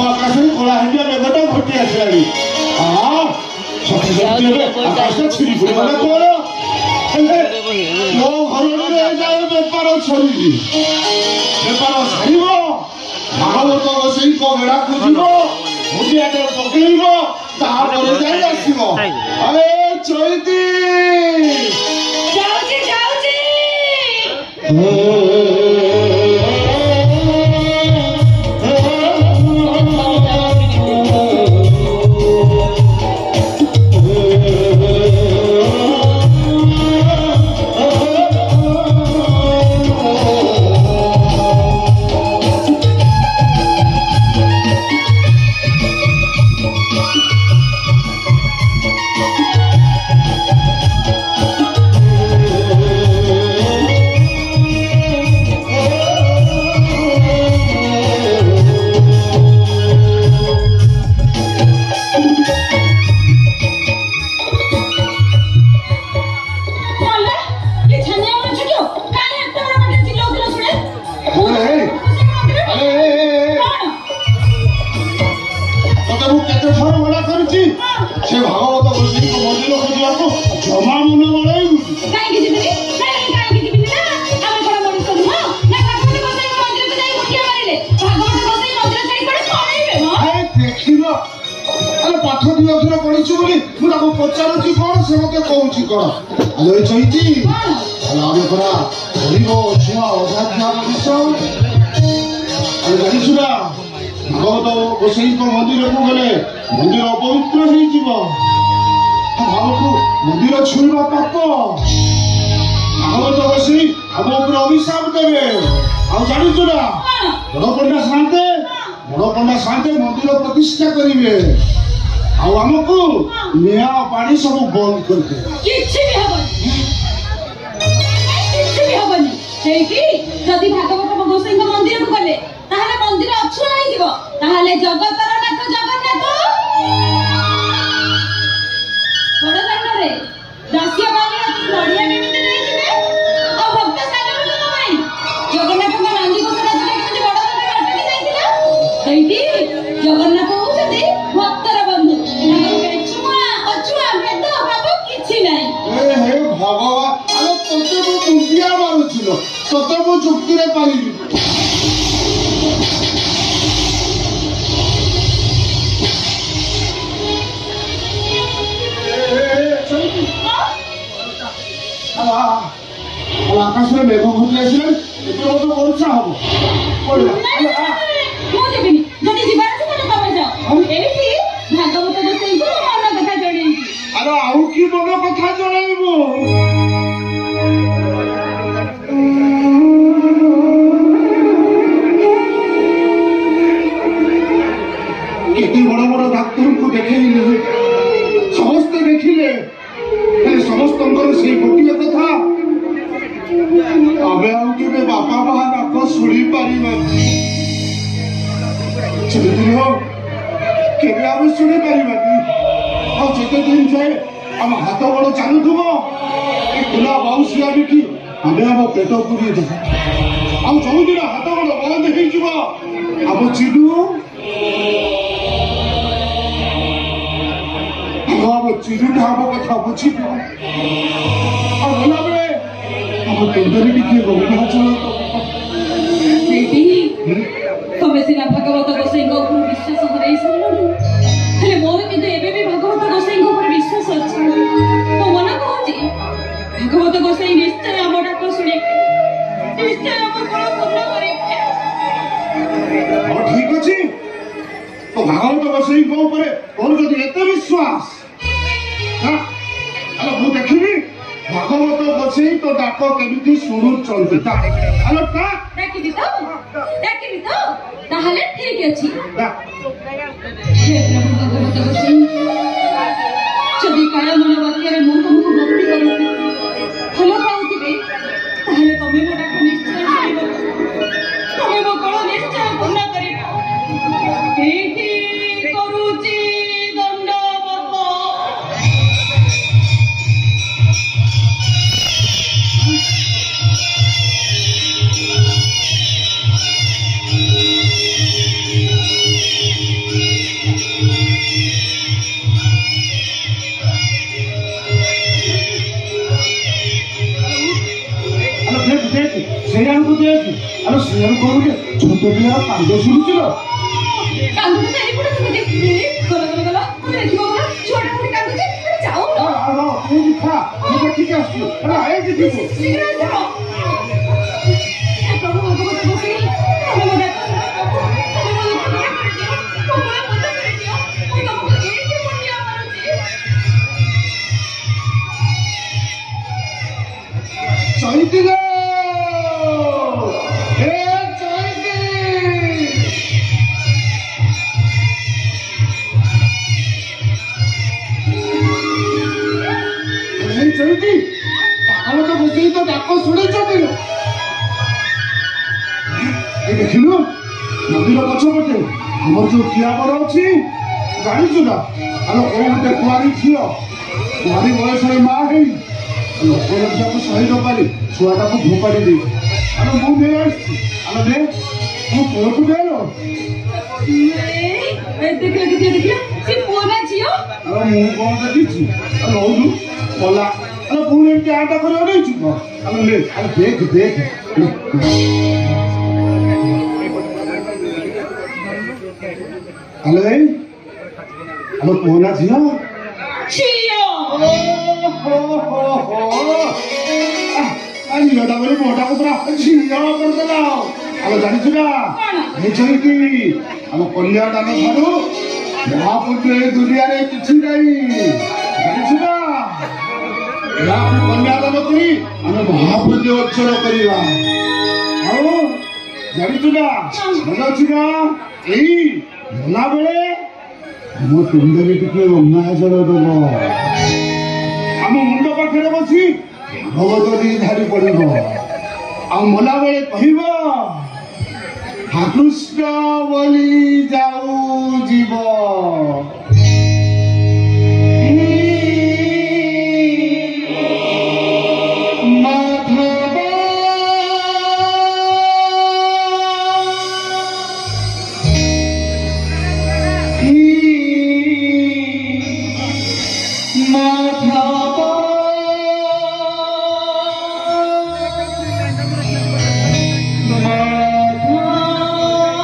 ଆକାଶରେ କଳା ହେଇଯିବା ମେଘଟା ଘଟି ଆସିଲାଣି। ଆକାଶ ଛିଡ଼ି ପଡ଼ିବ ନା କଣ? ମୋ ଘରରେ ଯାଏ ବେପାର ଛାଡ଼ିବି, ବେପାର ଛାଡ଼ିବ, ଭାଗବତ ବସେଇଙ୍କ ବେଳାକୁ ଯିବ, ମୁଣ୍ଡିଆଟେ ପକେଇବ, ତାପରେ ଯାଇ ଆସିବ। ଆରେ ଚୈତି ଯାଉଛି ଯାଉଛି। ପଚାରୁଛି କଣ ସେ ମତେ କହୁଛି କଣ? ଆଲୋ ଚୈତି ଆମେ ପରା ଗରିବ ଛୁଆ ଅସାଧ୍ୟା ମଣିଷ। ଜାଣିଛୁ ନା ଭାଗବତ ଗୋସାଇଙ୍କ ମନ୍ଦିରକୁ ଗଲେ ମନ୍ଦିର ଅପବିତ୍ର ହେଇଯିବ। ଭାବକୁ ମନ୍ଦିର ଛୁଇଁବା ପାପ। ଭାଗବତ ଗୋସାଇ ଆମ ଉପରେ ଅଭିଶାପ ଦେବେ। ଆଉ ଜାଣିଛୁ ନା ବଡ଼ପଣ୍ଡା ସାନ୍ତେ ମନ୍ଦିର ପ୍ରତିଷ୍ଠା କରିବେ। ଆଉ ଆମକୁ ନିଆଁ ପାଣି ସବୁ ବନ୍ଦ କରିଦେବେ। କିଛି ବି ହବନି। ସେଇଠି ଯଦି ଭାଗବତ ଗୋସାଇଙ୍କ ମନ୍ଦିରକୁ ଗଲେ ତାହେଲେ ମନ୍ଦିର ଅଛୁଆଁ ହେଇଯିବ। ତାହେଲେ ଜଗତର ନାଥ ଜଗନ୍ନାଥ ବଡ଼ଦାଣ୍ଡରେ ଦାସିଆ ବାଉରୀ ନଡ଼ିଆ କେମିତି ନେଇଯିବେ? ଆଉ ଭକ୍ତ ସାଗରଙ୍କ ପାଇଁ ଜଗନ୍ନାଥଙ୍କ ନାନ୍ଦି ଘୋଷଣା କେମିତି ବଡ଼ଦାଣ୍ଡରେ ଅଟକି ଯାଇଥିଲା? ସେଇଠି ଜଗନ୍ନାଥ ହଉଛନ୍ତି ଭକ୍ତର ବନ୍ଧୁ। ତତେ ମୁଁ ଯୁକ୍ତିରେ ପାରିବି। ଆକାଶରେ ମେଘ ଘୁରି ଆସିଲାଣି, ଏତେ ମତେ ବର୍ଷା ହବ। ମୁଁ ଯିବିନି, ଯଦି ଯିବାର ଅଛି ତାହେଲେ ତମେ ଯାଅ। ଏଇଠି ଭାଗବତ ଗୋସାଇଙ୍କୁ ମନ କଥା ଜଣେଇବି। ଆରେ ଆଉ କି ମନ କଥା ଜଣେଇବୁ? କେତେ ବଡ ବଡ ଡାକ୍ତରଙ୍କୁ ଦେଖେଇଲେ, ସମସ୍ତେ ଦେଖିଲେ, ହେଲେ ସମସ୍ତଙ୍କର ସେଇ ଗୋଟିଏ କଥା, ଆମେ ଆଉ କେବେ ବାପା ମା ଡାକ ଶୁଣି ପାରିବାନି। କେବେ ଆମେ ଶୁଣି ପାରିବାନି। ଆଉ ଯେତେ ଦିନ ଯାଏ ଆମ ହାତ ଗୋଡ ଚାଲୁଥିବ, ଏ ଖୋଲା ବାଉଁଶିଆ ବିକି ଆମେ ଆମ ପେଟ ପୁରେଇ ଦେବୁ। ଆଉ ଯୋଉଦିନ ହାତ ଗୋଡ ବନ୍ଦ ହେଇଯିବ, ଆମ ଚିନୁ ଚିରୁଟା ଆମ କଥା ବୁଝିବ। ଆଉ ଗଲାବେଳେ ଆମ ତନ୍ଦରେ ଟିକେ ଗଙ୍ଗା ଜଳ ତମେ ସିନା ଭାଗବତ ଗୋସାଇଙ୍କ ଉପରେ ବିଶ୍ୱାସ ହରାଇ ସାରିଲଣି, ହେଲେ ମୋର କିନ୍ତୁ ଏବେ ବି ଭାଗବତ ଗୋସାଇଙ୍କ ଉପରେ ବିଶ୍ୱାସ ଅଛି। ମୋ ମନ କହୁଛି ଭାଗବତ ଗୋସାଇ ନିଶ୍ଚୟ ଆମ ଡାକ ଶୁଣିବେ, ନିଶ୍ଚୟ ଆମ କଳ ପୂର୍ଣ୍ଣ କରିବେ। ଠିକ ଅଛି, ତ ଭାଗବତ ଗୋସାଇଙ୍କ ଉପରେ ତୋର ଯଦି ଏତେ ବିଶ୍ୱାସ, ମୁଁ ଦେଖିବି ଭାଗବତ ଗୋସାଇ ତ ଡାକ କେମିତି ଶୁଣୁଛନ୍ତି। ଡାକିବି ତ? ତାହେଲେ ଠିକ ଅଛି। ଭାଗବତ ଗୋସାଇ, ଯଦି କାଳମନ ବାକ୍ୟରେ ମୁଁ ତମକୁ ଭକ୍ତି କରୁଛି, ଭଲ ପାଉଥିବେ, ତାହେଲେ ତମେ ମୋ ଡାକ ନିଶ୍ଚୟ ଶୁଣିବ, ତମେ ମୋ କଳ ନିଶ୍ଚୟ ପୂର୍ଣ୍ଣ କରିବ। ଏଇଠି କରୁଛି ଦଣ୍ଡବତ। ପିଲା କାନ୍ଦ ଶୁଣୁଛୁ କାନ୍ଦୁଛି ତ ଏଇପଟେ তুমি দেখবে গলা গলা গলা তুমি ଦେଖିବ ଗଲା ଛୁଆଟା କୋଉଠି କାନ୍ଦୁଛି ଯାଉ ଖା ମୁଁ ଦେଖିକି ଆସୁଛୁ ହେଲା ଏଇଠି ଥିବୁ ଶୀଘ୍ର ଆସ ପ୍ରଭୁ ଭଗବତ ବସି ତମେ ମୋ ଡାକ ତମେ ମୋ ଦୁଃଖ ଦୂର କରିଦିଅ ତମେ ମତ କରିଦିଅ ମୁଁ ତମକୁ ଏଇଠି ମୁଣ୍ଡିଆ ମାରୁଛି ଚୈତିଲ ଚୈତି ପାଗଳ ତ ବସେଇ ତ ଡାକ ଶୁଣିଛନ୍ତି ଦେଖିଲୁ ନଦୀର ପଛପଟେ ଆମର ଯୋଉ କିଆ ବର ଅଛି ଜାଣିଛୁ ନା ଆମେ କୋଉ ଗୋଟେ କୁଆରୀ ଝିଅ କୁଆରୀ ବୟସରେ ମା ହେଇ ଲୋକ ଲଜ୍ଜାକୁ ସହି ନ ପାରି ଛୁଆଟାକୁ ଫୋପାଡ଼ି ଦେଇଛି ଆମେ ମୁଁ ନେଇ ଆସିଛି ଆମେ ନେ ମୁଁ ପୁଅକୁ ନେଲ ଦେଖିଲ ଦେଖିଲ ସେ ପୁଅ ନା ଝିଅ ମୁଁ କଣ ଦେଖିଛି ନଉଛୁ ଗଲା ପୁଣି ଏମିତି ଆଟା କରିବା ନେଇଛୁ ଆମେ ନେ ଦେଖ ଦେଖ ଆଲୋ ଭାଇ ଆମ ପୁଅ ନା ଝିଅ ଝିଅଟା ବୋଲି ମୋଟାକୁ ପୁରା ଝିଅ କରିଦେଲା ଆମେ ଜାଣିଛୁ ନା ହେଇଛନ୍ତି ଆମ କନ୍ୟାଦାନ ଠାରୁ ମହାପୁଣ୍ୟ ଏ ଦୁନିଆରେ କିଛି ନାହିଁ ଜାଣିଛୁ ନା ଆମେ କନ୍ୟାଦାନ କରି ଆମେ ମହାପୁଣ୍ୟ ଅର୍ଜନ କରିବା ଆଉ ଜାଣିଛୁ ନା ମନେ ଅଛି ନା ଏଇ ଗଲାବେଳେ ଆମ ତୁଣ୍ଡରେ ଟିକେ ଅଙ୍ଗାଜଳ ଦବ ଆମ ମୁଣ୍ଡ ପାଖରେ ବସି ଭଗବତ ଧାରି ପଡିବ ଆଉ ମଲାବେଳେ କହିବ କୃଷ୍ଣ ବୋଲି ଯାଉ